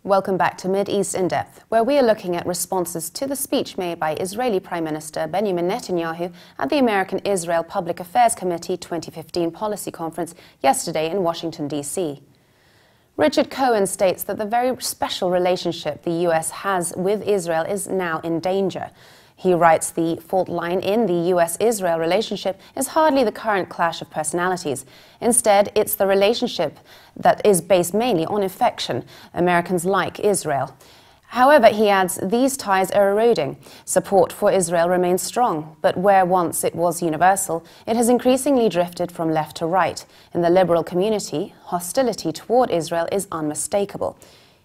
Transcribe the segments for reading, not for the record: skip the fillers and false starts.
Welcome back to Mid-East In Depth, where we are looking at responses to the speech made by Israeli Prime Minister Benjamin Netanyahu at the American-Israel Public Affairs Committee 2015 Policy Conference yesterday in Washington, D.C. Richard Cohen states that the very special relationship the U.S. has with Israel is now in danger. He writes the fault line in the U.S.-Israel relationship is hardly the current clash of personalities. Instead, it's the relationship that is based mainly on affection. Americans like Israel. However, he adds, these ties are eroding. Support for Israel remains strong, but where once it was universal, it has increasingly drifted from left to right. In the liberal community, hostility toward Israel is unmistakable.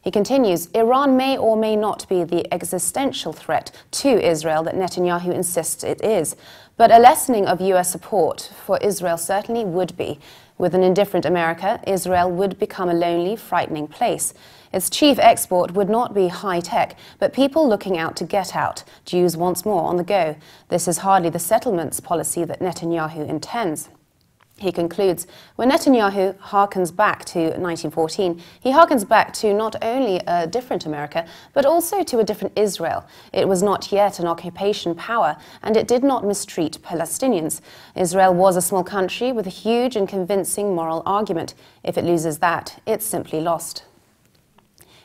He continues, Iran may or may not be the existential threat to Israel that Netanyahu insists it is, but a lessening of U.S. support for Israel certainly would be. With an indifferent America, Israel would become a lonely, frightening place. Its chief export would not be high-tech, but people looking out to get out, Jews once more on the go. This is hardly the settlements policy that Netanyahu intends. He concludes, when Netanyahu harkens back to 1914, he harkens back to not only a different America, but also to a different Israel. It was not yet an occupation power, and it did not mistreat Palestinians. Israel was a small country with a huge and convincing moral argument. If it loses that, it's simply lost.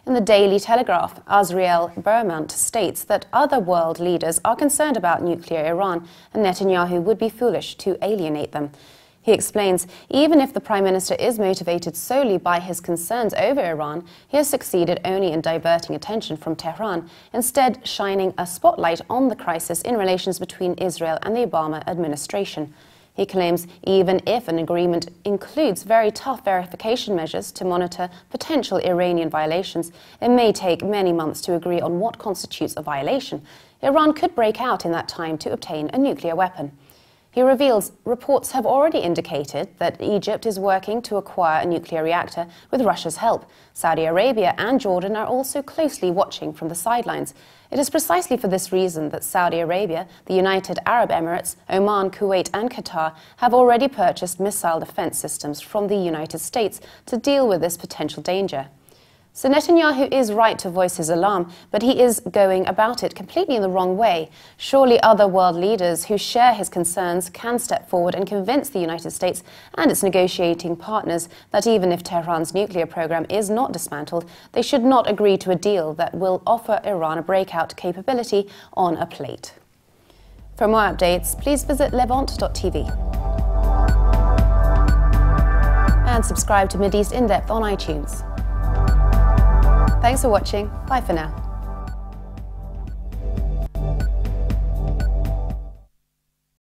In the Daily Telegraph, Azriel Bermant states that other world leaders are concerned about nuclear Iran, and Netanyahu would be foolish to alienate them. He explains, even if the Prime Minister is motivated solely by his concerns over Iran, he has succeeded only in diverting attention from Tehran, instead shining a spotlight on the crisis in relations between Israel and the Obama administration. He claims even if an agreement includes very tough verification measures to monitor potential Iranian violations, it may take many months to agree on what constitutes a violation. Iran could break out in that time to obtain a nuclear weapon. He reveals reports have already indicated that Egypt is working to acquire a nuclear reactor with Russia's help. Saudi Arabia and Jordan are also closely watching from the sidelines. It is precisely for this reason that Saudi Arabia, the United Arab Emirates, Oman, Kuwait and Qatar have already purchased missile defense systems from the United States to deal with this potential danger. So Netanyahu is right to voice his alarm, but he is going about it completely in the wrong way. Surely other world leaders who share his concerns can step forward and convince the United States and its negotiating partners that even if Tehran's nuclear program is not dismantled, they should not agree to a deal that will offer Iran a breakout capability on a plate. For more updates, please visit levant.tv. And subscribe to Mideast In Depth on iTunes. Thanks for watching. Bye for now.